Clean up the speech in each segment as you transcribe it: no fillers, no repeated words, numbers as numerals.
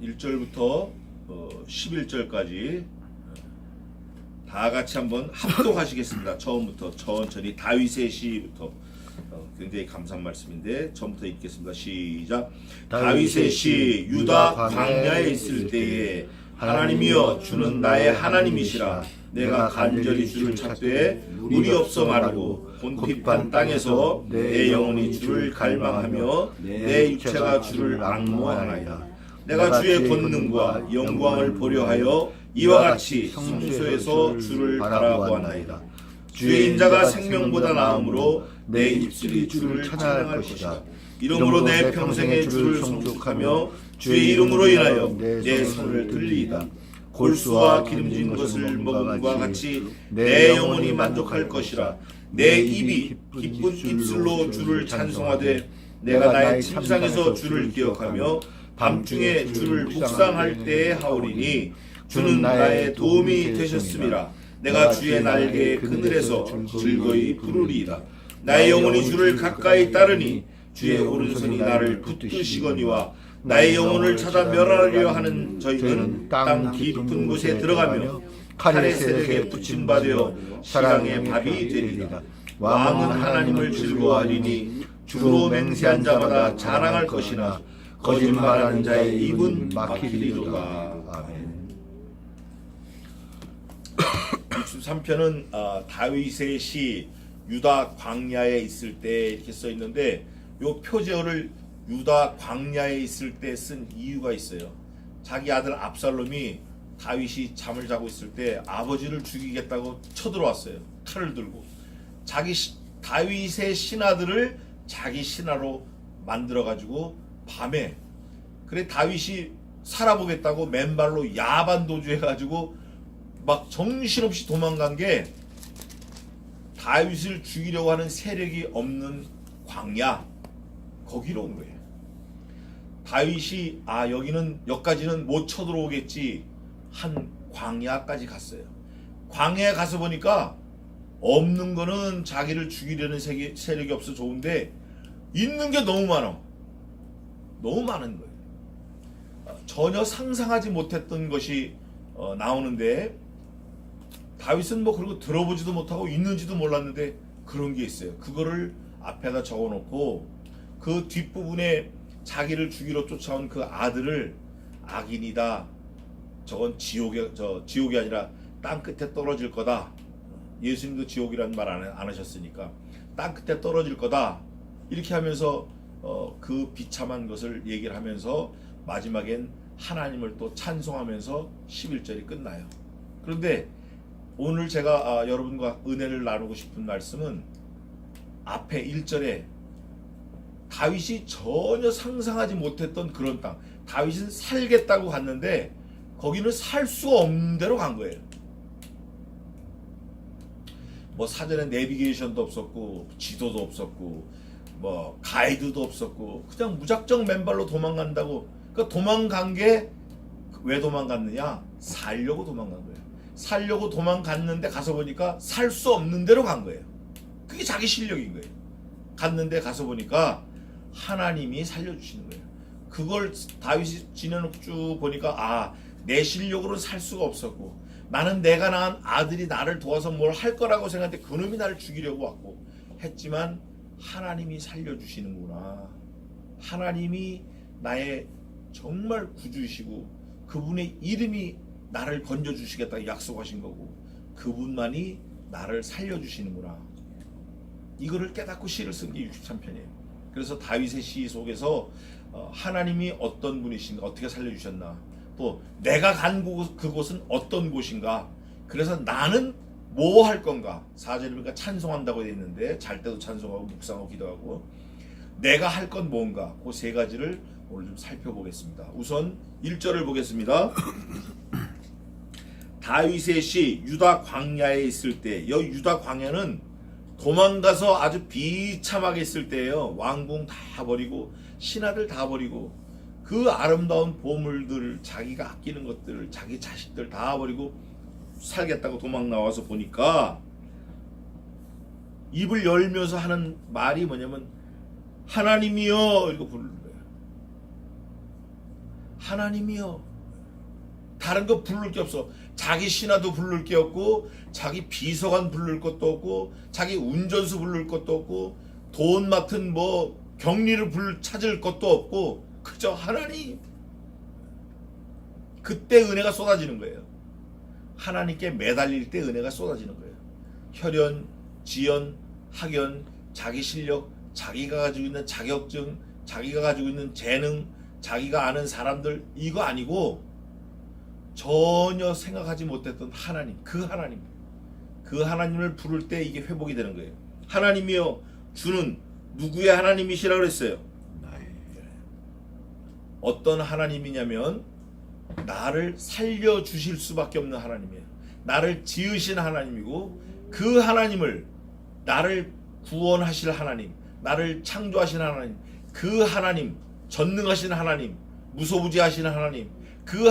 1절부터 11절까지 다 같이 한번 합독하시겠습니다. 처음부터 천천히 다윗의 시부터 굉장히 감사한 말씀인데 처음부터 읽겠습니다. 시작. 다윗의 시. 유다 광야에 있을 때에 하나님이여 주는 나의 하나님이시라. 내가 간절히 주를 찾되 물이 없어 마르고 곤핍한 땅에서 내 영혼이 주를 갈망하며 내 육체가 주를 앙모하나이다. 내가 주의 권능과 영광을 보려 하여 이와 같이 성소에서 주를 바라보았나이다. 주의 인자가 생명보다 나음으로 내 입술이 주를 찬양할 것이다. 이러므로 내 평생에 주를 송축하며 주의 이름으로 인하여 내 손을 들리이다. 골수와 기름진 것을 먹음과 같이 내 영혼이 만족할 것이라. 내 입이 기쁜 입술로 주를 찬송하되 내가 나의 침상에서 주를 기억하며 밤중에 주를 묵상할 때에 하오리니 주는 나의 도움이 되셨음이라. 내가 주의 날개의 그늘에서 즐거이 부르리이다. 나의 영혼이 주를 가까이 따르니 주의 오른손이 나를 붙드시거니와 나의 영혼을 찾아 멸하려 하는 저희는 땅 깊은 곳에 들어가며 칼의 세력에 붙임받아 시강의 밥이 되리라. 왕은 하나님을 즐거워하리니 주로 맹세한 자마다 자랑할 것이나 거짓말하는 자의 입은 막히리로다. 아멘. 63편은 다윗의 시 유다 광야에 있을 때 이렇게 써 있는데 요 표제어를 유다 광야에 있을 때 쓴 이유가 있어요. 자기 아들 압살롬이 다윗이 잠을 자고 있을 때 아버지를 죽이겠다고 쳐들어왔어요. 칼을 들고 다윗의 신하들을 자기 신하로 만들어 가지고 밤에 그래 다윗이 살아보겠다고 맨발로 야반 도주해 가지고 막 정신없이 도망간 게 다윗을 죽이려고 하는 세력이 없는 광야 거기로 온 거예요. 다윗이 여기까지는 못 쳐들어오겠지 한 광야까지 갔어요. 광야에 가서 보니까 없는 거는 자기를 죽이려는 세력이 없어 좋은데 있는 게 너무 많아. 너무 많은 거예요. 전혀 상상하지 못했던 것이 나오는데 다윗은 뭐 그리고 들어보지도 못하고 있는지도 몰랐는데 그런 게 있어요. 그거를 앞에다 적어놓고 그 뒷부분에 자기를 죽이러 쫓아온 그 아들을 악인이다. 저건 지옥이 아니라 땅 끝에 떨어질 거다. 예수님도 지옥이라는 말 안 하셨으니까 땅 끝에 떨어질 거다. 이렇게 하면서 그 비참한 것을 얘기를 하면서 마지막엔 하나님을 또 찬송하면서 11절이 끝나요. 그런데 오늘 제가 여러분과 은혜를 나누고 싶은 말씀은 앞에 1절에 다윗이 전혀 상상하지 못했던 그런 땅. 다윗은 살겠다고 갔는데 거기는 살 수가 없는 데로 간 거예요. 뭐 사전에 내비게이션도 없었고 지도도 없었고 뭐 가이드도 없었고 그냥 무작정 맨발로 도망간다고. 그러니까 도망간 게 왜 도망갔느냐? 살려고 도망간 거예요. 살려고 도망갔는데 가서 보니까 살 수 없는 데로 간 거예요. 그게 자기 실력인 거예요. 갔는데 가서 보니까 하나님이 살려주시는 거예요. 그걸 다윗이 지내놓고 쭉 보니까 내 실력으로는 살 수가 없었고 나는 내가 낳은 아들이 나를 도와서 뭘 할 거라고 생각했는데 그놈이 나를 죽이려고 왔고 했지만 하나님이 살려주시는구나. 하나님이 나의 정말 구주이시고 그분의 이름이 나를 건져주시겠다고 약속하신 거고 그분만이 나를 살려주시는구나. 이거를 깨닫고 시를 쓴 게 63편이에요. 그래서 다윗의 시 속에서 하나님이 어떤 분이신가, 어떻게 살려주셨나, 또 내가 간 그곳은 어떤 곳인가, 그래서 나는 뭐 할 건가. 4절에 보니까 찬송한다고 되어 있는데 잘 때도 찬송하고 묵상하고 기도하고 내가 할 건 뭔가, 그 세 가지를 오늘 좀 살펴보겠습니다. 우선 1절을 보겠습니다. 다윗의 시 유다 광야에 있을 때, 이 유다 광야는 도망가서 아주 비참하게 있을 때예요. 왕궁 다 버리고 신하들 다 버리고 그 아름다운 보물들, 자기가 아끼는 것들, 자기 자식들 다 버리고 살겠다고 도망 나와서 보니까 입을 열면서 하는 말이 뭐냐면 하나님이여 이거 부르는 거예요. 하나님이여. 다른 거 부를 게 없어. 자기 신하도 부를 게 없고, 자기 비서관 부를 것도 없고, 자기 운전수 부를 것도 없고, 돈 맡은 뭐 격리를 찾을 것도 없고, 그저 하나님. 그때 은혜가 쏟아지는 거예요. 하나님께 매달릴 때 은혜가 쏟아지는 거예요. 혈연, 지연, 학연, 자기 실력, 자기가 가지고 있는 자격증, 자기가 가지고 있는 재능, 자기가 아는 사람들, 이거 아니고 전혀 생각하지 못했던 하나님, 그 하나님을 부를 때 이게 회복이 되는 거예요. 하나님이여, 주는 누구의 하나님이시라 그랬어요? 어떤 하나님이냐면 나를 살려주실 수밖에 없는 하나님이에요. 나를 지으신 하나님이고, 그 하나님을, 나를 구원하실 하나님, 나를 창조하신 하나님, 그 하나님, 전능하신 하나님, 무소부지하신 하나님, 그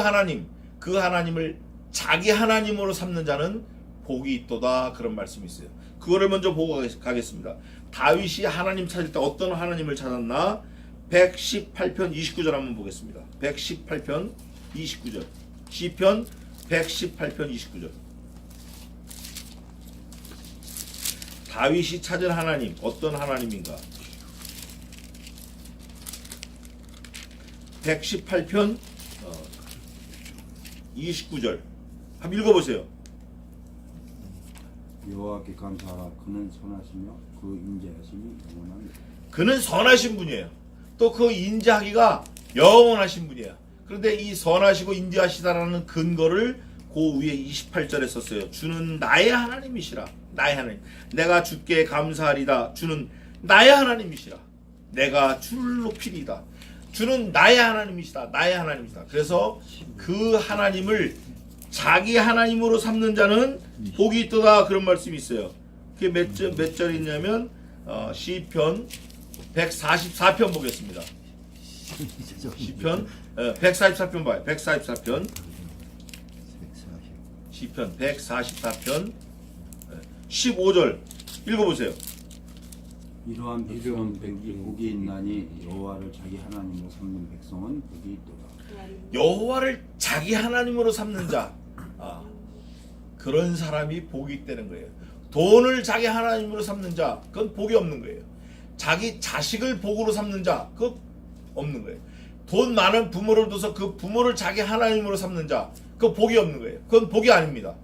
하나님을 자기 하나님으로 삼는 자는 복이 있도다, 그런 말씀이 있어요. 그거를 먼저 보고 가겠습니다. 다윗이 하나님 찾을 때 어떤 하나님을 찾았나? 118편 29절 한번 보겠습니다. 118편 29절. 시편 118편 29절. 다윗이 찾은 하나님 어떤 하나님인가? 118편 29절 한번 읽어보세요. 여호와께 감사하라. 그는 선하시며 그 인자하심이 영원하니라. 그는 선하신 분이에요. 또 그 인자하기가 영원하신 분이에요. 그런데 이 선하시고 인자하시다라는 근거를 그 위에 28절에 썼어요. 주는 나의 하나님이시라. 나의 하나님. 내가 주께 감사하리다. 주는 나의 하나님이시라. 내가 주를 높이리다. 주는 나의 하나님이시다. 나의 하나님이시다. 그래서 그 하나님을 자기 하나님으로 삼는 자는 복이 있도다, 그런 말씀이 있어요. 그게 몇 절이냐면 시편 144편 보겠습니다. 시편 144편 봐요. 144편 시편 144편 15절 읽어보세요. 이러한 백성은 복이 있나니 여호와를 자기 하나님으로 삼는 백성은 복이 있도다. 여호와를 자기 하나님으로 삼는 자, 그런 사람이 복이 있다는 거예요. 돈을 자기 하나님으로 삼는 자, 그건 복이 없는 거예요. 자기 자식을 복으로 삼는 자, 그건 없는 거예요. 돈 많은 부모를 둬서 그 부모를 자기 하나님으로 삼는 자, 그건 복이 없는 거예요. 그건 복이 아닙니다.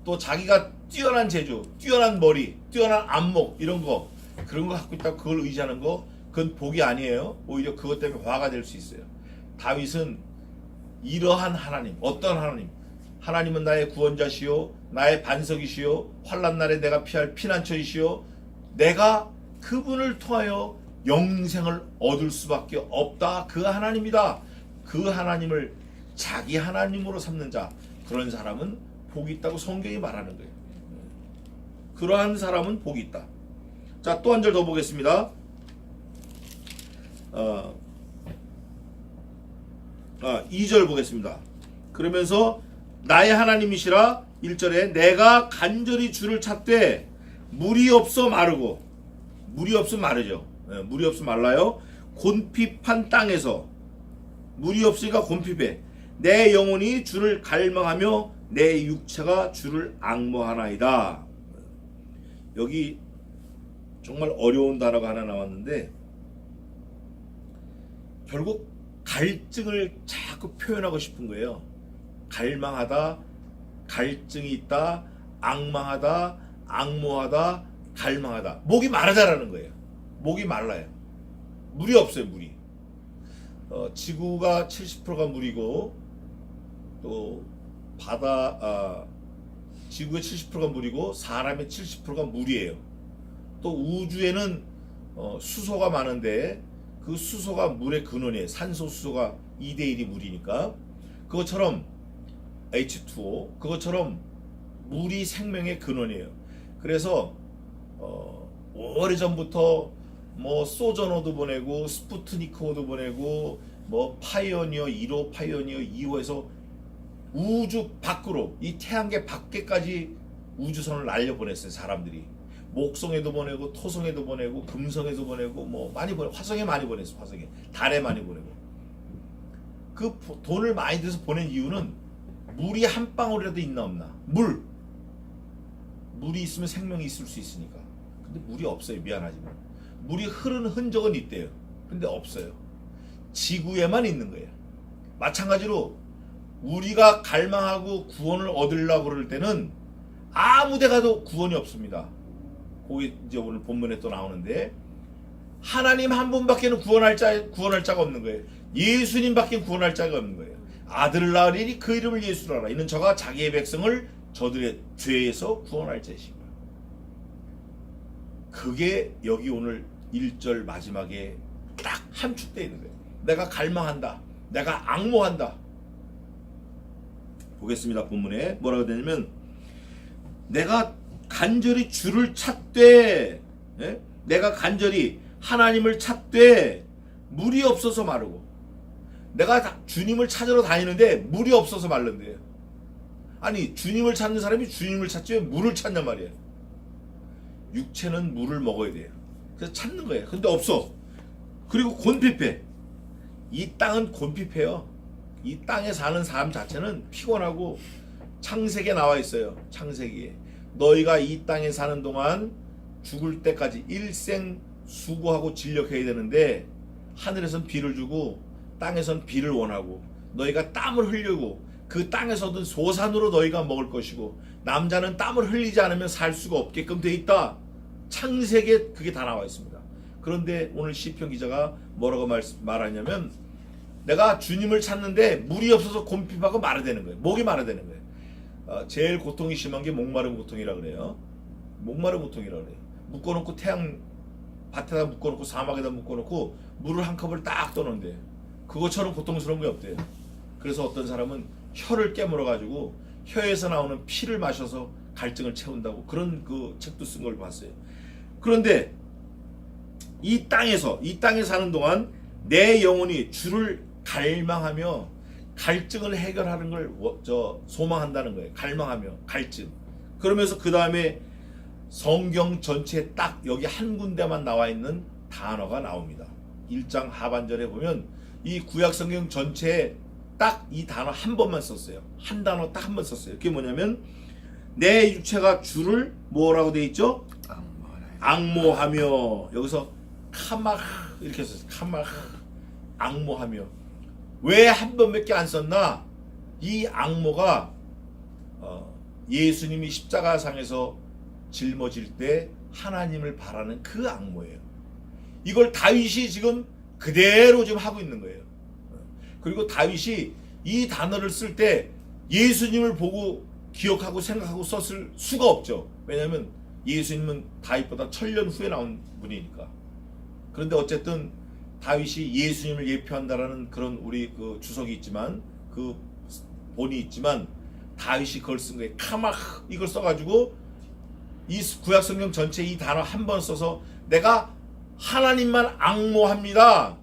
또 자기가 뛰어난 재주, 뛰어난 머리, 뛰어난 안목, 이런 거, 그런 거 갖고 있다고 그걸 의지하는 거, 그건 복이 아니에요. 오히려 그것 때문에 화가 될 수 있어요. 다윗은 이러한 하나님, 어떤 하나님? 하나님은 나의 구원자시요, 나의 반석이시요, 환난 날에 내가 피할 피난처이시요, 내가 그분을 통하여 영생을 얻을 수밖에 없다. 그 하나님이다. 그 하나님을 자기 하나님으로 삼는 자, 그런 사람은 복이 있다고 성경이 말하는 거예요. 그러한 사람은 복이 있다. 자, 또 한 절 더 보겠습니다. 2절 보겠습니다. 그러면서 나의 하나님이시라 1절에 내가 간절히 주를 찾되 물이 없어 마르고, 물이 없으면 마르죠. 물이 없으면 말라요. 곤핍한 땅에서, 물이 없으니까 곤핍해. 내 영혼이 주를 갈망하며 내 육체가 주를 앙모하나이다. 여기 정말 어려운 단어가 하나 나왔는데, 결국 갈증을 자꾸 표현하고 싶은 거예요. 갈망하다, 갈증이 있다, 앙망하다, 앙모하다, 갈망하다. 목이 마르다라는 거예요. 목이 말라요. 물이 없어요, 물이. 지구가 70%가 물이고, 또 지구의 70%가 물이고 사람의 70%가 물이에요. 또 우주에는 수소가 많은데 그 수소가 물의 근원이에요. 산소 수소가 2대1이 물이니까. 그것처럼 H2O, 그것처럼 물이 생명의 근원이에요. 그래서 오래전부터 뭐 소저너도 보내고 스푸트니크호도 보내고 뭐 파이오니어 1호, 파이오니어 2호에서 우주 밖으로, 이 태양계 밖에까지 우주선을 날려보냈어요. 사람들이 목성에도 보내고 토성에도 보내고 금성에도 보내고 뭐 많이 보내, 화성에 많이 보냈어. 화성에, 달에 많이 보내고. 돈을 많이 들여서 보낸 이유는 물이 한 방울이라도 있나 없나. 물이 있으면 생명이 있을 수 있으니까. 근데 물이 없어요. 미안하지만 물이 흐르는 흔적은 있대요. 근데 없어요. 지구에만 있는 거예요. 마찬가지로 우리가 갈망하고 구원을 얻으려고 그럴 때는 아무 데 가도 구원이 없습니다. 그게 이제 오늘 본문에 또 나오는데, 하나님 한 분밖에는 구원할 자가 없는 거예요. 예수님밖에 구원할 자가 없는 거예요. 아들을 낳으리니 그 이름을 예수라 하라. 이는 저가 자기의 백성을 저들의 죄에서 구원할 자이신 거예요. 그게 여기 오늘 1절 마지막에 딱 함축되어 있는 거예요. 내가 갈망한다. 내가 앙모한다. 보겠습니다. 본문에 뭐라고 되냐면, 내가 간절히 주를 찾되, 내가 간절히 하나님을 찾되 물이 없어서 마르고. 내가 주님을 찾으러 다니는데 물이 없어서 마른대요. 아니, 주님을 찾는 사람이 주님을 찾지 왜 물을 찾냔 말이에요. 육체는 물을 먹어야 돼요. 그래서 찾는 거예요. 근데 없어. 그리고 곤핍해. 이 땅은 곤핍해요. 이 땅에 사는 삶 자체는 피곤하고, 창세기에 나와 있어요. 창세기에 너희가 이 땅에 사는 동안 죽을 때까지 일생 수고하고 진력해야 되는데, 하늘에선 비를 주고 땅에선 비를 원하고, 너희가 땀을 흘리고 그 땅에서 얻은 소산으로 너희가 먹을 것이고, 남자는 땀을 흘리지 않으면 살 수가 없게끔 돼 있다. 창세기에 그게 다 나와 있습니다. 그런데 오늘 시편 기자가 뭐라고 말하냐면, 내가 주님을 찾는데 물이 없어서 곤핍하고 마르되는 거예요. 목이 마르되는 거예요. 제일 고통이 심한 게 목마른 고통이라 그래요. 목마른 고통이라 그래요. 묶어놓고 태양 밭에다 묶어놓고 사막에다 묶어놓고 물을 한 컵을 딱 떠놓는데 그것처럼 고통스러운 게 없대요. 그래서 어떤 사람은 혀를 깨물어 가지고 혀에서 나오는 피를 마셔서 갈증을 채운다고, 그런 그 책도 쓴 걸 봤어요. 그런데 이 땅에 사는 동안 내 영혼이 주를 갈망하며 갈증을 해결하는 걸 소망한다는 거예요. 갈망하며 갈증. 그러면서 그 다음에 성경 전체에 딱 여기 한 군데만 나와 있는 단어가 나옵니다. 1장 하반절에 보면 이 구약 성경 전체에 딱 이 단어 한 번만 썼어요. 한 단어 딱 한 번 썼어요. 그게 뭐냐면, 내 육체가 주를 뭐라고 돼 있죠? 앙모하며. 여기서 카마흐 이렇게 썼어요. 카마흐. 앙모하며. 왜 한 번밖에 안 썼나? 이 앙모가 예수님이 십자가상에서 짊어질 때 하나님을 바라는 그 앙모예요. 이걸 다윗이 지금 그대로 지금 하고 있는 거예요. 그리고 다윗이 이 단어를 쓸 때 예수님을 보고 기억하고 생각하고 썼을 수가 없죠. 왜냐하면 예수님은 다윗보다 1000년 후에 나온 분이니까. 그런데 어쨌든 다윗이 예수님을 예표한다라는 그런 우리 그 주석이 있지만, 그 본이 있지만, 다윗이 그걸 쓴 거예요. 카마흐 이걸 써가지고 이 구약 성경 전체 이 단어 한 번 써서 내가 하나님만 앙모합니다.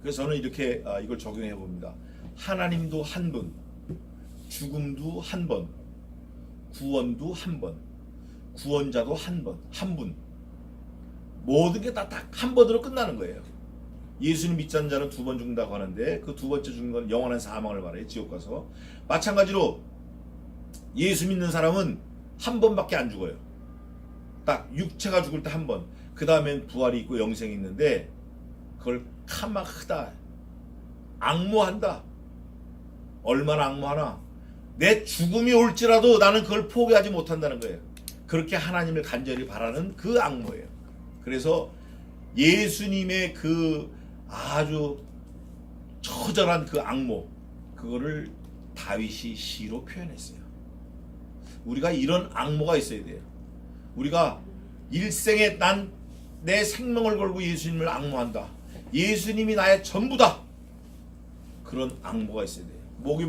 그래서 저는 이렇게 이걸 적용해 봅니다. 하나님도 한 분, 죽음도 한 번, 구원도 한 번, 구원자도 한 번, 한 분. 모든 게 다 딱 한 번으로 끝나는 거예요. 예수님 믿지 않는 자는 2번 죽는다고 하는데, 그 2번째 죽는 건 영원한 사망을 말해요. 지옥 가서. 마찬가지로 예수 믿는 사람은 한 번밖에 안 죽어요. 딱 육체가 죽을 때 한 번. 그 다음엔 부활이 있고 영생이 있는데, 그걸 카마흐다, 앙모한다. 얼마나 앙모하나? 내 죽음이 올지라도 나는 그걸 포기하지 못한다는 거예요. 그렇게 하나님을 간절히 바라는 그 앙모예요. 그래서 예수님의 그 아주 처절한 그 앙모, 그거를 다윗이 시로 표현했어요. 우리가 이런 앙모가 있어야 돼요. 우리가 일생에 난 내 생명을 걸고 예수님을 앙모한다. 예수님이 나의 전부다. 그런 앙모가 있어야 돼요. 목이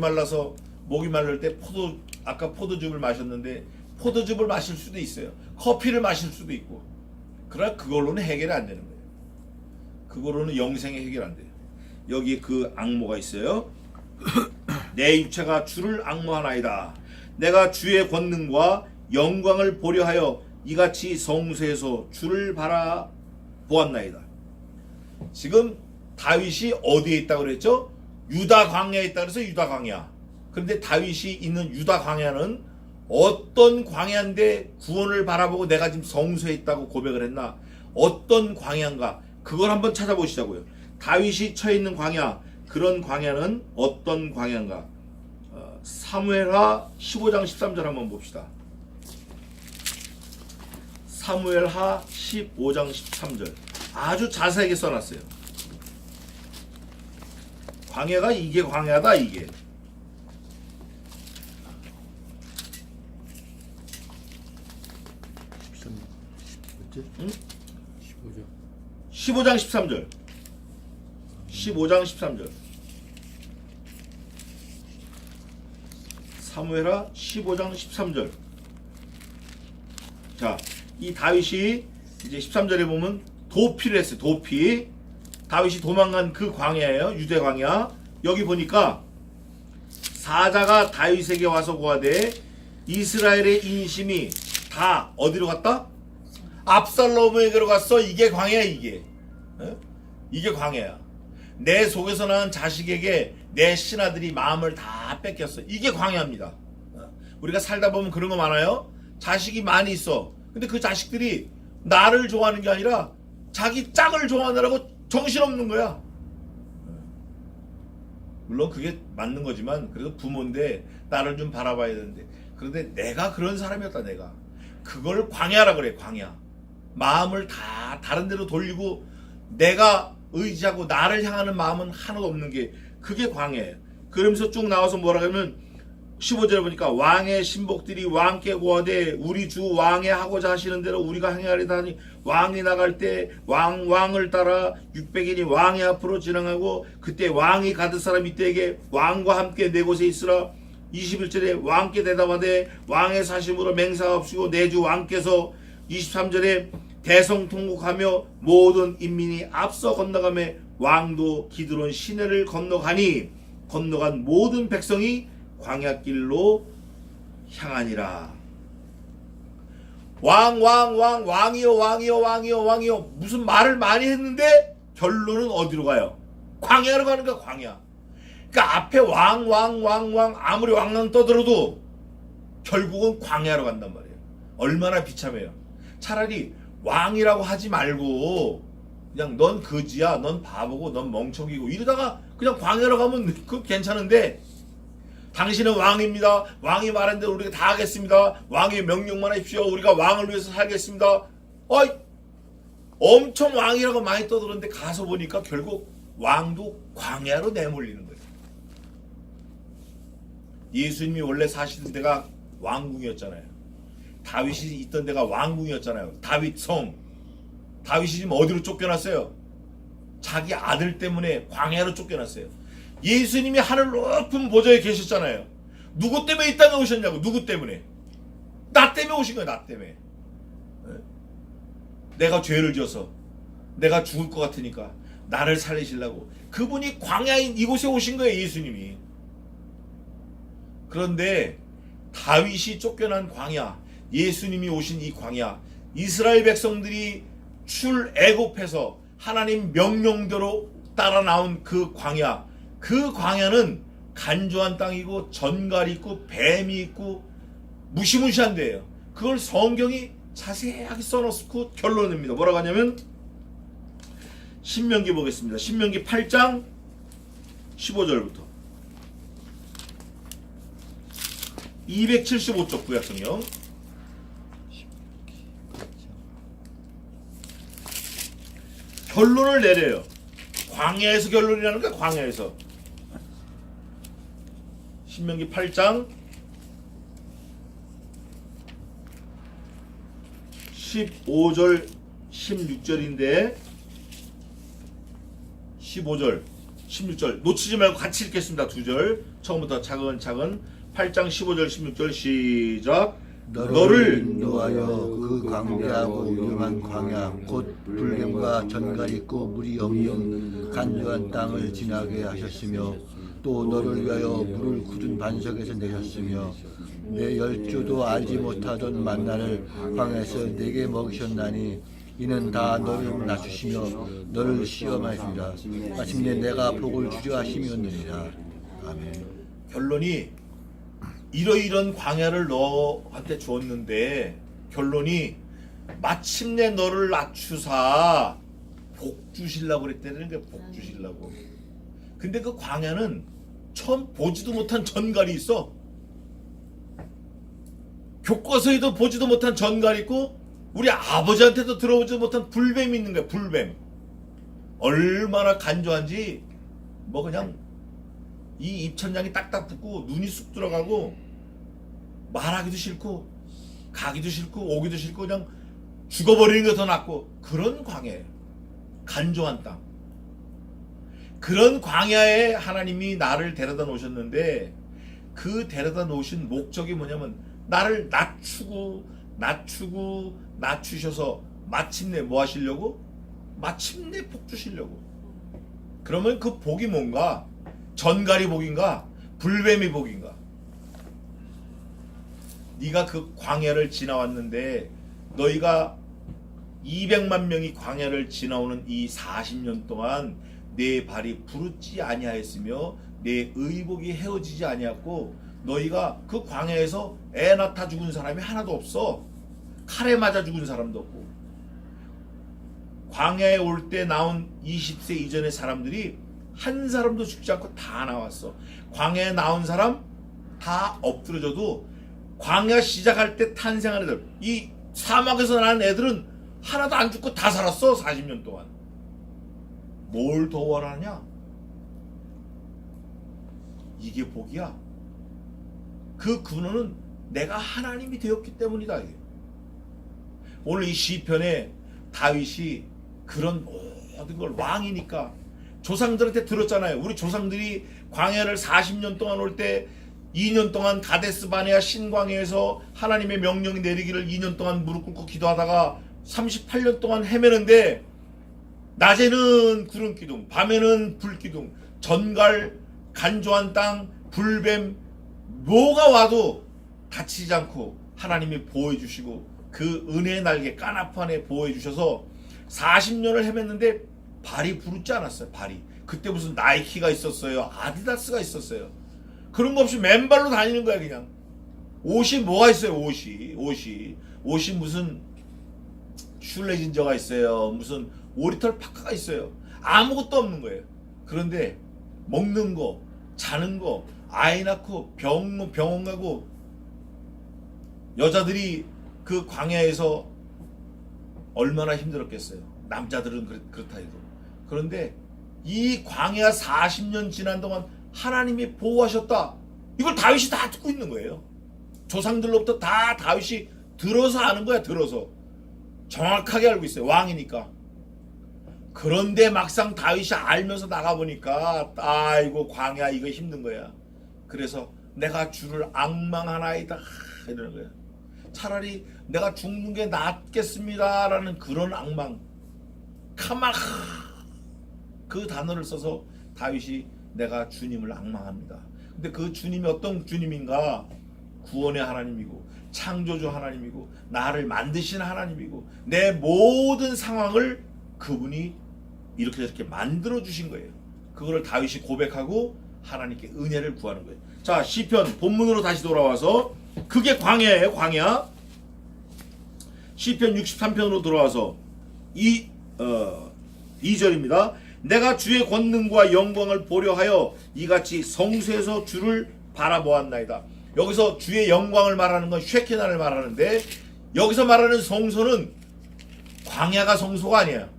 마를 때 아까 포도즙을 마셨는데 포도즙을 마실 수도 있어요. 커피를 마실 수도 있고. 그러나 그걸로는 해결이 안 되는 거예요. 그걸로는 영생이 해결 안 돼요. 여기에 그 앙모가 있어요. 내 육체가 주를 앙모하나이다. 내가 주의 권능과 영광을 보려 하여 이같이 성소에서 주를 바라보았나이다. 지금 다윗이 어디에 있다고 그랬죠? 유다 광야에 있다 그래서 유다 광야. 그런데 다윗이 있는 유다 광야는 어떤 광야인데 구원을 바라보고 내가 지금 성소에 있다고 고백을 했나? 어떤 광야인가? 그걸 한번 찾아보시자고요. 다윗이 처해 있는 광야, 그런 광야는 어떤 광야인가? 사무엘하 15장 13절 한번 봅시다. 사무엘하 15장 13절 아주 자세하게 써놨어요. 광야가 이게 광야다 이게. 응? 15장 13절 15장 13절 사무엘하 15장 13절. 자, 이 다윗이 이제 13절에 보면 도피를 했어요. 도피. 다윗이 도망간 그 광야예요. 유대 광야. 여기 보니까 사자가 다윗에게 와서 고하되 이스라엘의 인심이 다 어디로 갔다? 압살롬에게로 갔어. 이게 광야야 이게. 이게 광야야. 내 속에서 난 자식에게 내 신하들이 마음을 다 뺏겼어. 이게 광야입니다. 우리가 살다 보면 그런 거 많아요. 자식이 많이 있어. 근데 그 자식들이 나를 좋아하는 게 아니라 자기 짝을 좋아하느라고 정신없는 거야. 물론 그게 맞는 거지만 그래도 부모인데 나를 좀 바라봐야 되는데, 그런데 내가 그런 사람이었다. 내가 그걸 광야라 그래. 광야. 마음을 다 다른 데로 돌리고 내가 의지하고 나를 향하는 마음은 하나도 없는 게 그게 광야예요. 그러면서 쭉 나와서 뭐라 하면 15절에 보니까 왕의 신복들이 왕께 고하되 우리 주 왕의 하고자 하시는 대로 우리가 행하리다 하니 왕이 나갈 때 왕을 따라 600인이 왕의 앞으로 지나가고 그때 왕이 가드 사람 이때에게 왕과 함께 네 곳에 있으라. 21절에 왕께 대답하되 왕의 사심으로 맹세하옵시고 내 주 왕께서 23절에 대성통곡하며 모든 인민이 앞서 건너가며 왕도 기드론 시내를 건너가니 건너간 모든 백성이 광야길로 향하니라. 왕이요 무슨 말을 많이 했는데 결론은 어디로 가요? 광야로 가는 거야. 광야. 그러니까 앞에 왕 아무리 왕왕 떠들어도 결국은 광야로 간단 말이에요. 얼마나 비참해요. 차라리 왕이라고 하지 말고 그냥 넌 거지야, 넌 바보고, 넌 멍청이고 이러다가 그냥 광야로 가면 그 괜찮은데, 당신은 왕입니다. 왕이 말한 대로 우리가 다 하겠습니다. 왕의 명령만 하십시오. 우리가 왕을 위해서 살겠습니다. 엄청 왕이라고 많이 떠들었는데 가서 보니까 결국 왕도 광야로 내몰리는 거예요. 예수님이 원래 사시던 데가 왕궁이었잖아요. 다윗이 있던 데가 왕궁이었잖아요. 다윗 성. 다윗이 지금 어디로 쫓겨났어요? 자기 아들 때문에 광야로 쫓겨났어요. 예수님이 하늘 높은 보좌에 계셨잖아요. 누구 때문에 이 땅에 오셨냐고. 누구 때문에? 나 때문에 오신 거예요. 나 때문에. 내가 죄를 져서 내가 죽을 것 같으니까 나를 살리시려고 그분이 광야인 이곳에 오신 거예요. 예수님이. 그런데 다윗이 쫓겨난 광야, 예수님이 오신 이 광야, 이스라엘 백성들이 출애굽해서 하나님 명령대로 따라 나온 그 광야, 그 광야는 간조한 땅이고 전갈이 있고 뱀이 있고 무시무시한 데예요. 그걸 성경이 자세하게 써놓고 결론입니다. 뭐라고 하냐면 신명기 보겠습니다. 신명기 8장 15절부터 275쪽 구약성경. 결론을 내려요. 광야에서 결론이라는 거야. 광야에서. 신명기 8장 15절 16절인데 15절 16절 놓치지 말고 같이 읽겠습니다. 두 절 처음부터 차근차근. 8장 15절 16절 시작. 너를 인도하여 그 광대하고 위험한 광야 곧 불뱀과 전갈이 있고 물이 없는 간조한 땅을 지나게 하셨으며 또 너를 위하여 물을 굳은 반석에서 내셨으며 내 열조도 알지 못하던 만나를 광야에서 내게 먹이셨나니 이는 다 너를 낮추시며 너를 시험하시리라. 마침내 내가 복을 주려 하심이었느니라. 아멘. 결론이 이러이런 광야를 너한테 주었는데 결론이 마침내 너를 낮추사 복 주실라고 그랬다는 게 복 주실라고. 근데 그 광야는 처음 보지도 못한 전갈이 있어. 교과서에도 보지도 못한 전갈이 있고 우리 아버지한테도 들어보지도 못한 불뱀이 있는 거야. 불뱀. 얼마나 간조한지 뭐 그냥 이 입천장이 딱딱 붙고 눈이 쑥 들어가고 말하기도 싫고 가기도 싫고 오기도 싫고 그냥 죽어버리는 게 더 낫고 그런 광야예요. 간조한 땅. 그런 광야에 하나님이 나를 데려다 놓으셨는데 그 데려다 놓으신 목적이 뭐냐면 나를 낮추셔서 마침내 뭐 하시려고? 마침내 복 주시려고. 그러면 그 복이 뭔가? 전갈이 복인가? 불뱀이 복인가? 네가 그 광야를 지나왔는데 너희가 200만 명이 광야를 지나오는 이 40년 동안 내 발이 부르지 아니하였으며 내 의복이 헤어지지 아니하였고 너희가 그 광야에서 애 낳다 죽은 사람이 하나도 없어. 칼에 맞아 죽은 사람도 없고. 광야에 올 때 나온 20세 이전의 사람들이 한 사람도 죽지 않고 다 나왔어. 광야에 나온 사람 다 엎드려져도 광야 시작할 때 탄생한 애들, 이 사막에서 난 애들은 하나도 안 죽고 다 살았어. 40년 동안. 뭘 더 원하냐? 이게 복이야. 그 근원은 내가 하나님이 되었기 때문이다. 이게. 오늘 이 시편에 다윗이 그런 모든 걸 왕이니까 조상들한테 들었잖아요. 우리 조상들이 광야를 40년 동안 올 때 2년 동안 가데스 바네아 신광야에서 하나님의 명령이 내리기를 2년 동안 무릎 꿇고 기도하다가 38년 동안 헤매는데 낮에는 구름 기둥, 밤에는 불 기둥, 전갈, 간조한 땅, 불뱀 뭐가 와도 다치지 않고 하나님이 보호해 주시고 그 은혜의 날개 까나프 안에 보호해 주셔서 40년을 헤맸는데 발이 부르지 않았어요. 발이. 그때 무슨 나이키가 있었어요. 아디다스가 있었어요. 그런 거 없이 맨발로 다니는 거야 그냥. 옷이 뭐가 있어요. 옷이 무슨 슐레진저가 있어요. 무슨 오리털 파카가 있어요. 아무것도 없는 거예요. 그런데 먹는 거, 자는 거, 아이 낳고 병원 가고 여자들이 그 광야에서 얼마나 힘들었겠어요. 남자들은 그렇다 해도. 그런데 이 광야 40년 지난 동안 하나님이 보호하셨다. 이걸 다윗이 다 듣고 있는 거예요. 조상들로부터 다 다윗이 들어서 아는 거야. 들어서. 정확하게 알고 있어요. 왕이니까. 그런데 막상 다윗이 알면서 나가보니까 아이고 광야 이거 힘든 거야. 그래서 내가 주를 앙망하나이다 이러는 거야. 차라리 내가 죽는 게 낫겠습니다 라는 그런 앙망. 카막 그 단어를 써서 다윗이 내가 주님을 앙망합니다. 근데 그 주님이 어떤 주님인가? 구원의 하나님이고 창조주 하나님이고 나를 만드신 하나님이고 내 모든 상황을 그분이 이렇게 저렇게 만들어 주신 거예요. 그거를 다윗이 고백하고 하나님께 은혜를 구하는 거예요. 자, 시편 본문으로 다시 돌아와서 그게 광야예요. 광야. 시편 63편으로 돌아와서 2절입니다. 내가 주의 권능과 영광을 보려 하여 이같이 성소에서 주를 바라보았나이다. 여기서 주의 영광을 말하는 건 쉐케나를 말하는데 여기서 말하는 성소는 광야가 성소가 아니에요.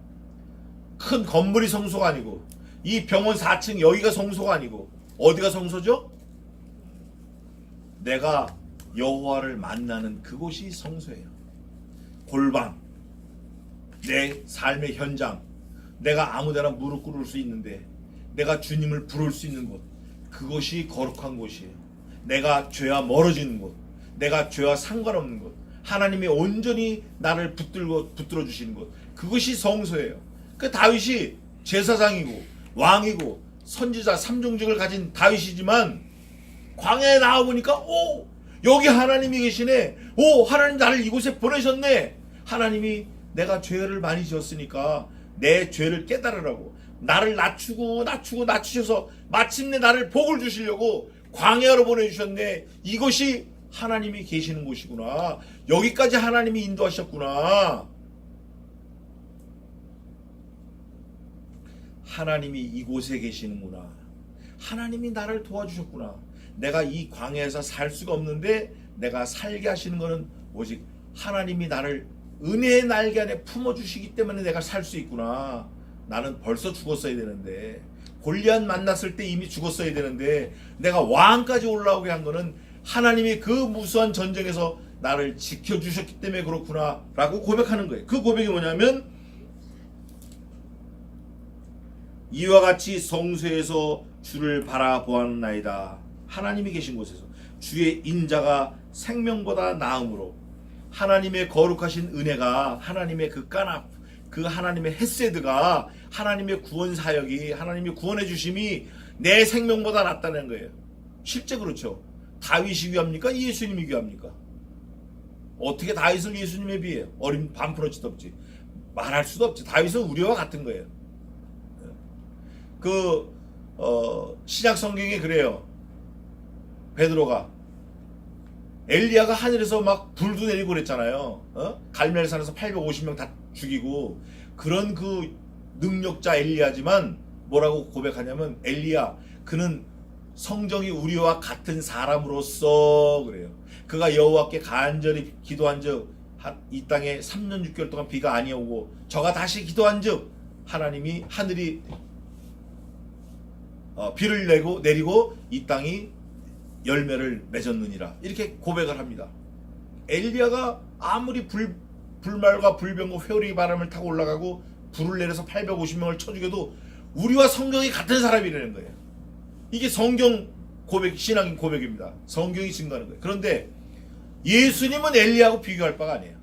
큰 건물이 성소가 아니고 이 병원 4층 여기가 성소가 아니고 어디가 성소죠? 내가 여호와를 만나는 그곳이 성소예요. 골방, 내 삶의 현장, 내가 아무데나 무릎 꿇을 수 있는데 내가 주님을 부를 수 있는 곳, 그것이 거룩한 곳이에요. 내가 죄와 멀어지는 곳, 내가 죄와 상관없는 곳, 하나님이 온전히 나를 붙들어 주시는 곳, 그것이 성소예요. 그 다윗이 제사장이고 왕이고 선지자 3종직을 가진 다윗이지만 광야에 나와보니까 오! 여기 하나님이 계시네. 오! 하나님 나를 이곳에 보내셨네. 하나님이 내가 죄를 많이 지었으니까 내 죄를 깨달으라고 나를 낮추셔서 마침내 나를 복을 주시려고 광야로 보내주셨네. 이것이 하나님이 계시는 곳이구나. 여기까지 하나님이 인도하셨구나. 하나님이 이곳에 계시는구나. 하나님이 나를 도와주셨구나. 내가 이 광야에서 살 수가 없는데 내가 살게 하시는 것은 오직 하나님이 나를 은혜의 날개 안에 품어주시기 때문에 내가 살 수 있구나. 나는 벌써 죽었어야 되는데, 골리앗 만났을 때 이미 죽었어야 되는데, 내가 왕까지 올라오게 한 거는 하나님이 그 무수한 전쟁에서 나를 지켜주셨기 때문에 그렇구나 라고 고백하는 거예요. 그 고백이 뭐냐면, 이와 같이 성소에서 주를 바라보았나이다. 하나님이 계신 곳에서 주의 인자가 생명보다 나음으로, 하나님의 거룩하신 은혜가, 하나님의 그 까납, 그 하나님의 헤세드가, 하나님의 구원 사역이, 하나님의 구원해 주심이 내 생명보다 낫다는 거예요. 실제 그렇죠. 다윗이 귀합니까? 예수님이 귀합니까? 어떻게 다윗을 예수님에 비해? 어린 반프러지도 없지. 말할 수도 없지. 다윗은 우리와 같은 거예요. 신약 성경에 그래요. 베드로가 엘리야가 하늘에서 막 불도 내리고 그랬잖아요. 갈멜산에서 850명 다 죽이고, 그런 그 능력자 엘리야지만 뭐라고 고백하냐면, 엘리야 그는 성정이 우리와 같은 사람으로서 그래요. 그가 여호와께 간절히 기도한즉 이 땅에 3년 6개월 동안 비가 아니오고, 저가 다시 기도한즉 하나님이 하늘이 비를 내리고 이 땅이 열매를 맺었느니라. 이렇게 고백을 합니다. 엘리야가 아무리 불말과 불병과 회오리 바람을 타고 올라가고 불을 내려서 850명을 쳐 죽여도 우리와 성경이 같은 사람이라는 거예요. 이게 성경 고백, 신앙인 고백입니다. 성경이 증거하는 거예요. 그런데 예수님은 엘리야하고 비교할 바가 아니에요.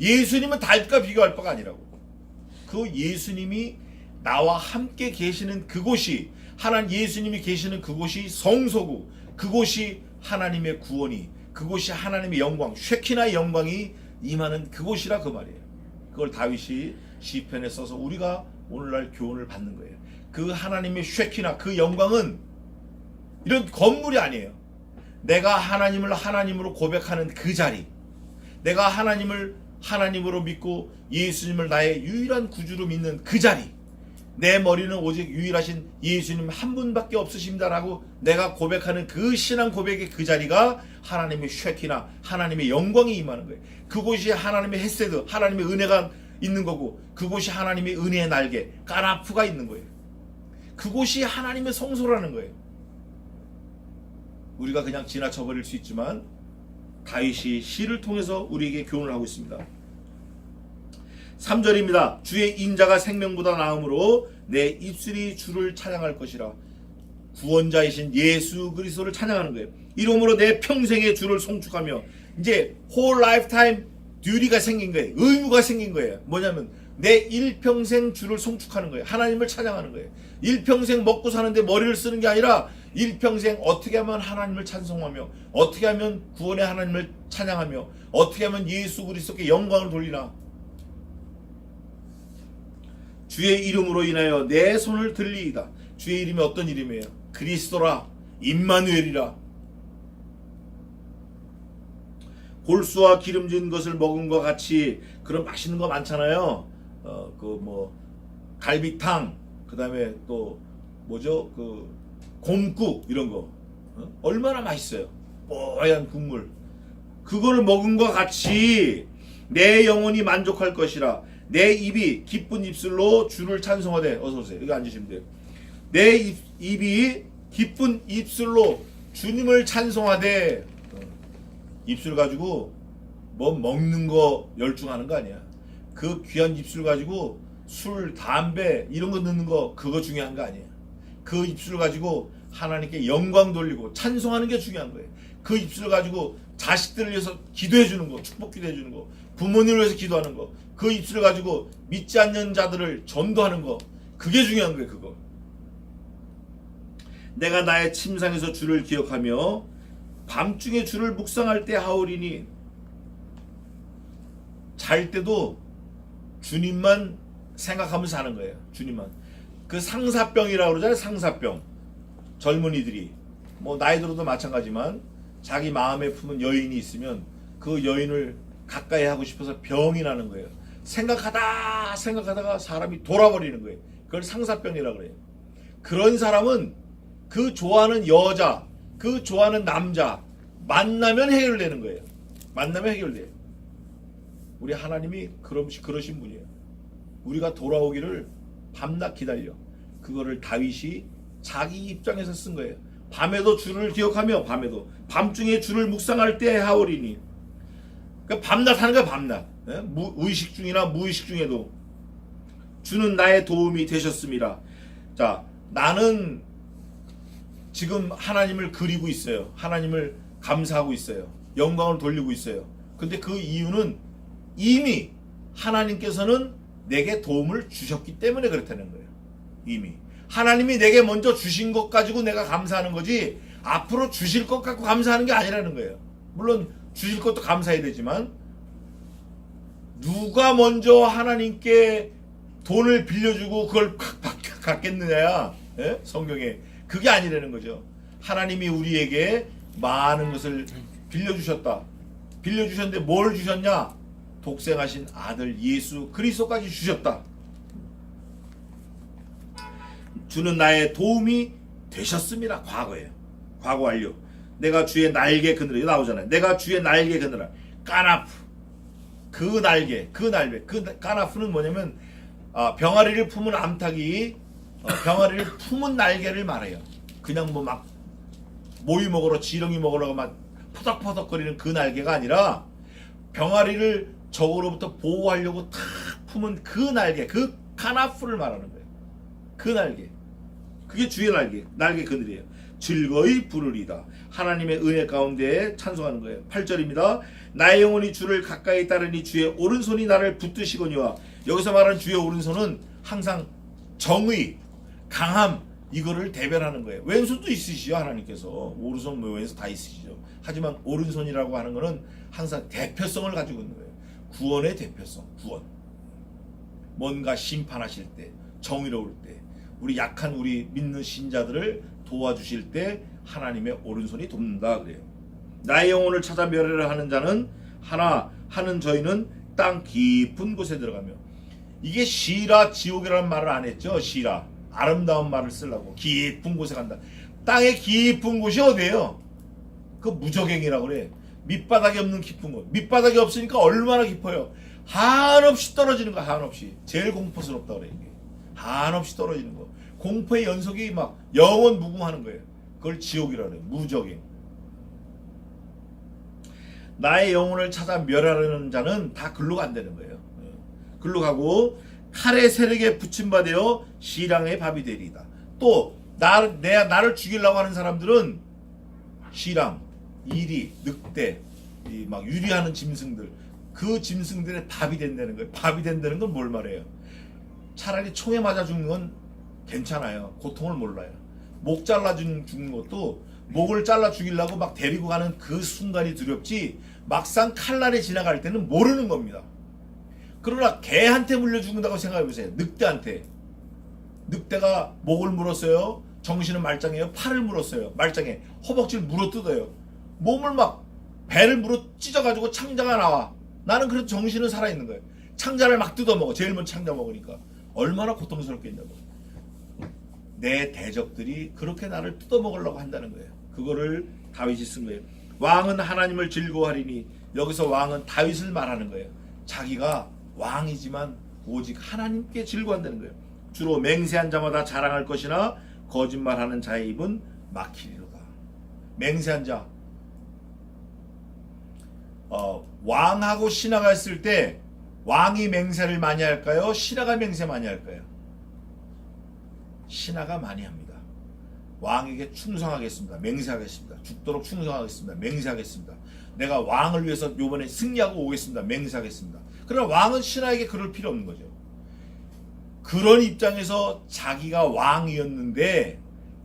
예수님은 다윗과 비교할 바가 아니라고. 그 예수님이 나와 함께 계시는 그곳이, 하나님 예수님이 계시는 그곳이 성소고, 그곳이 하나님의 구원이, 그곳이 하나님의 영광, 쉐키나의 영광이 임하는 그곳이라 그 말이에요. 그걸 다윗이 시편에 써서 우리가 오늘날 교훈을 받는 거예요. 그 하나님의 쉐키나, 그 영광은 이런 건물이 아니에요. 내가 하나님을 하나님으로 고백하는 그 자리, 내가 하나님을 하나님으로 믿고 예수님을 나의 유일한 구주로 믿는 그 자리, 내 머리는 오직 유일하신 예수님 한 분밖에 없으십니다라고 내가 고백하는 그 신앙 고백의 그 자리가 하나님의 쉐키나, 하나님의 영광이 임하는 거예요. 그곳이 하나님의 헤세드, 하나님의 은혜가 있는 거고, 그곳이 하나님의 은혜의 날개, 까나프가 있는 거예요. 그곳이 하나님의 성소라는 거예요. 우리가 그냥 지나쳐버릴 수 있지만 다윗이 시를 통해서 우리에게 교훈을 하고 있습니다. 3절입니다. 주의 인자가 생명보다 나음으로 내 입술이 주를 찬양할 것이라. 구원자이신 예수 그리스도를 찬양하는 거예요. 이러므로 내 평생에 주를 송축하며, 이제 whole lifetime duty가 생긴 거예요. 의무가 생긴 거예요. 뭐냐면 내 일평생 주를 송축하는 거예요. 하나님을 찬양하는 거예요. 일평생 먹고 사는데 머리를 쓰는 게 아니라 일평생 어떻게 하면 하나님을 찬송하며, 어떻게 하면 구원의 하나님을 찬양하며, 어떻게 하면 예수 그리스도께 영광을 돌리나. 주의 이름으로 인하여 내 손을 들리이다. 주의 이름이 어떤 이름이에요? 그리스도라, 임마누엘이라. 골수와 기름진 것을 먹은 것 같이, 그런 맛있는 거 많잖아요. 갈비탕, 그 다음에 또 뭐죠? 곰국 이런 거. 얼마나 맛있어요. 뽀얀 국물. 그거를 먹은 것 같이 내 영혼이 만족할 것이라. 내 입이 기쁜 입술로 주를 찬송하되. 어서오세요. 여기 앉으시면 돼요. 내 입이 기쁜 입술로 주님을 찬송하되. 입술 가지고 뭐 먹는 거 열중하는 거 아니야. 그 귀한 입술 가지고 술, 담배 이런 거 넣는 거, 그거 중요한 거 아니에요. 그 입술 가지고 하나님께 영광 돌리고 찬송하는 게 중요한 거예요. 그 입술 가지고 자식들을 위해서 기도해 주는 거, 축복 기도해 주는 거, 부모님을 위해서 기도하는 거, 그 입술을 가지고 믿지 않는 자들을 전도하는 거, 그게 중요한 거예요. 그거. 내가 나의 침상에서 주를 기억하며 밤중에 주를 묵상할 때 하오리니. 잘 때도 주님만 생각하면서 사는 거예요. 주님만. 그 상사병이라고 그러잖아요. 상사병. 젊은이들이 뭐 나이 들어도 마찬가지만 자기 마음에 품은 여인이 있으면 그 여인을 가까이 하고 싶어서 병이 나는 거예요. 생각하다가 사람이 돌아버리는 거예요. 그걸 상사병이라고 그래요. 그런 사람은 그 좋아하는 여자, 그 좋아하는 남자 만나면 해결되는 거예요. 만나면 해결돼요. 우리 하나님이 그러신 분이에요. 우리가 돌아오기를 밤낮 기다려. 그거를 다윗이 자기 입장에서 쓴 거예요. 밤에도 주를 기억하며 밤에도 밤중에 주를 묵상할 때 하오리니. 그러니까 밤낮 하는 거야. 밤낮. 의식 중이나 무의식 중에도 주는 나의 도움이 되셨습니다. 자, 나는 지금 하나님을 그리고 있어요. 하나님을 감사하고 있어요. 영광을 돌리고 있어요. 근데 그 이유는 이미 하나님께서는 내게 도움을 주셨기 때문에 그렇다는 거예요. 이미 하나님이 내게 먼저 주신 것 가지고 내가 감사하는 거지 앞으로 주실 것 갖고 감사하는 게 아니라는 거예요. 물론 주실 것도 감사해야 되지만 누가 먼저 하나님께 돈을 빌려주고 그걸 갖겠느냐, 예? 성경에 그게 아니라는 거죠. 하나님이 우리에게 많은 것을 빌려주셨다. 빌려주셨는데 뭘 주셨냐? 독생하신 아들 예수 그리스도까지 주셨다. 주는 나의 도움이 되셨습니다. 과거예요. 과거 완료. 내가 주의 날개 그늘에 나오잖아요. 내가 주의 날개 그늘에 까나프 그 까나프는 뭐냐면 병아리를 품은 암탉이 병아리를 품은 날개를 말해요. 그냥 뭐 막 모이 먹으러 지렁이 먹으러 막 포덕포덕거리는 그 날개가 아니라 병아리를 적으로부터 보호하려고 탁 품은 그 날개, 그 카나프를 말하는 거예요. 그 날개. 그게 주의 날개 그늘이에요. 즐거이 부르리다. 하나님의 은혜 가운데 찬송하는 거예요. 8절입니다. 나의 영혼이 주를 가까이 따르니 주의 오른손이 나를 붙드시거니와. 여기서 말하는 주의 오른손은 항상 정의, 강함 이거를 대변하는 거예요. 왼손도 있으시죠. 하나님께서 오른손 왼손 다 있으시죠. 하지만 오른손이라고 하는 거는 항상 대표성을 가지고 있는 거예요. 구원의 대표성, 구원. 뭔가 심판하실 때, 정의로울 때, 우리 약한 우리 믿는 신자들을 도와주실 때 하나님의 오른손이 돕는다 그래요. 나의 영혼을 찾아 멸하려 하는 자는 하는 저희는 땅 깊은 곳에 들어가며. 이게 시라 지옥이라는 말을 안 했죠. 시라 아름다운 말을 쓰려고 깊은 곳에 간다. 땅의 깊은 곳이 어디예요? 그 무저갱이라고 그래. 밑바닥이 없는 깊은 곳. 밑바닥이 없으니까 얼마나 깊어요. 한없이 떨어지는 거. 한없이. 제일 공포스럽다 그래. 이게. 한없이 떨어지는 거. 공포의 연속이 막 영원 무궁하는 거예요. 그걸 지옥이라 그래. 무저갱. 나의 영혼을 찾아 멸하려는 자는 다 글로 간다는 거예요. 글로 가고 칼의 세력에 붙임바 되어 시랑의 밥이 되리이다. 또 나를 죽이려고 하는 사람들은 시랑, 이리, 늑대, 막 유리하는 짐승들, 그 짐승들의 밥이 된다는 거예요. 밥이 된다는 건 뭘 말해요? 차라리 총에 맞아 죽는 건 괜찮아요. 고통을 몰라요. 목 잘라 죽는 것도 목을 잘라 죽이려고 막 데리고 가는 그 순간이 두렵지 막상 칼날에 지나갈 때는 모르는 겁니다. 그러나 개한테 물려 죽는다고 생각해보세요. 늑대한테. 늑대가 목을 물었어요. 정신은 말짱해요. 팔을 물었어요. 말짱해. 허벅지를 물어뜯어요. 몸을 막 배를 물어 찢어가지고 창자가 나와. 나는 그래도 정신은 살아있는 거예요. 창자를 막 뜯어먹어. 제일 먼저 창자 먹으니까. 얼마나 고통스럽겠냐고. 내 대적들이 그렇게 나를 뜯어먹으려고 한다는 거예요. 그거를 다윗이 쓴 거예요. 왕은 하나님을 즐거워하리니. 여기서 왕은 다윗을 말하는 거예요. 자기가 왕이지만 오직 하나님께 즐거워한다는 거예요. 주로 맹세한 자마다 자랑할 것이나 거짓말하는 자의 입은 막히리로다. 맹세한 자. 왕하고 신하가 있을 때 왕이 맹세를 많이 할까요? 신하가 맹세 많이 할까요? 신하가 많이 합니다. 왕에게 충성하겠습니다. 맹세하겠습니다. 죽도록 충성하겠습니다. 맹세하겠습니다. 내가 왕을 위해서 이번에 승리하고 오겠습니다. 맹세하겠습니다. 그러나 왕은 신하에게 그럴 필요 없는 거죠. 그런 입장에서 자기가 왕이었는데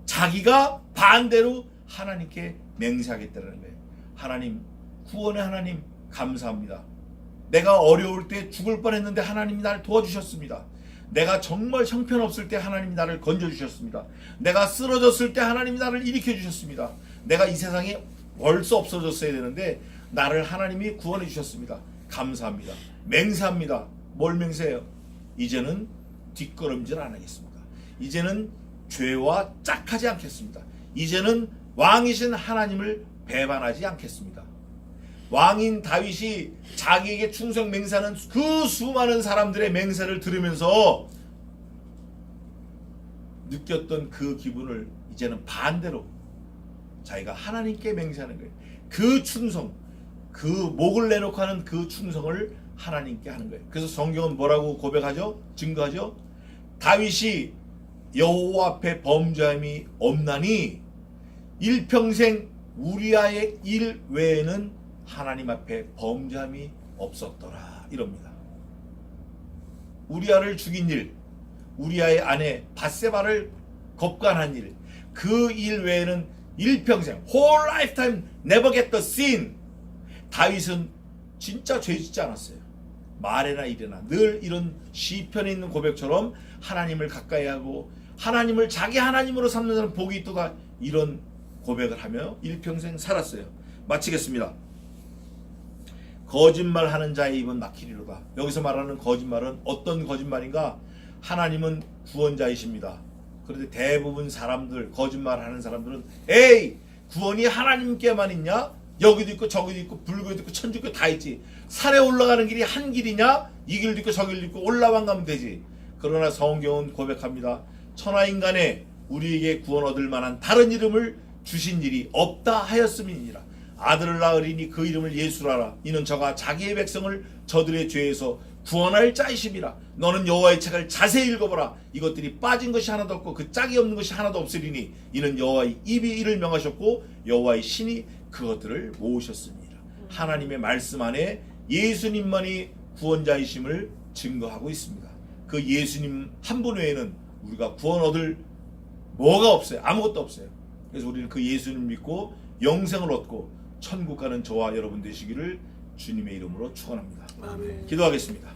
자기가 반대로 하나님께 맹세하겠다는 거예요. 하나님, 구원의 하나님 감사합니다. 내가 어려울 때 죽을 뻔했는데 하나님이 나를 도와주셨습니다. 내가 정말 형편없을 때 하나님이 나를 건져주셨습니다. 내가 쓰러졌을 때 하나님이 나를 일으켜주셨습니다. 내가 이 세상에 벌써 없어졌어야 되는데 나를 하나님이 구원해 주셨습니다. 감사합니다. 맹세합니다. 뭘 맹세해요? 이제는 뒷걸음질 안 하겠습니다. 이제는 죄와 짝하지 않겠습니다. 이제는 왕이신 하나님을 배반하지 않겠습니다. 왕인 다윗이 자기에게 충성 맹세하는 그 수많은 사람들의 맹세를 들으면서 느꼈던 그 기분을 이제는 반대로 자기가 하나님께 맹세하는 거예요. 그 충성, 그 목을 내놓고 하는 그 충성을 하나님께 하는 거예요. 그래서 성경은 뭐라고 고백하죠? 증거하죠? 다윗이 여호와 앞에 범죄함이 없나니 일평생 우리아의 일 외에는 하나님 앞에 범죄함이 없었더라 이럽니다. 우리아를 죽인 일, 우리아의 아내 밧세바를 겁간한 일, 그 일 외에는 일평생 whole lifetime never get the sin. 다윗은 진짜 죄 짓지 않았어요. 말에나 일에나 늘 이런 시편에 있는 고백처럼 하나님을 가까이 하고 하나님을 자기 하나님으로 삼는 사람 복이 있도다, 이런 고백을 하며 일평생 살았어요. 마치겠습니다. 거짓말하는 자의 입은 막히리로다. 여기서 말하는 거짓말은 어떤 거짓말인가? 하나님은 구원자이십니다. 그런데 대부분 사람들, 거짓말하는 사람들은 에이, 구원이 하나님께만 있냐? 여기도 있고 저기도 있고 불교도 있고 천주교 다 있지. 산에 올라가는 길이 한 길이냐? 이 길도 있고 저 길도 있고 올라만 가면 되지. 그러나 성경은 고백합니다. 천하인간에 우리에게 구원 얻을 만한 다른 이름을 주신 일이 없다 하였음이니라. 아들을 낳으리니 그 이름을 예수라라. 이는 저가 자기의 백성을 저들의 죄에서 구원할 자이심이라. 너는 여호와의 책을 자세히 읽어보라. 이것들이 빠진 것이 하나도 없고 그 짝이 없는 것이 하나도 없으리니 이는 여호와의 입이 이를 명하셨고 여호와의 신이 그것들을 모으셨습니다. 하나님의 말씀 안에 예수님만이 구원자이심을 증거하고 있습니다. 그 예수님 한 분 외에는 우리가 구원 얻을 뭐가 없어요. 아무것도 없어요. 그래서 우리는 그 예수님 믿고 영생을 얻고 천국 가는 저와 여러분 되시기를 주님의 이름으로 축원합니다. 아멘. 기도하겠습니다.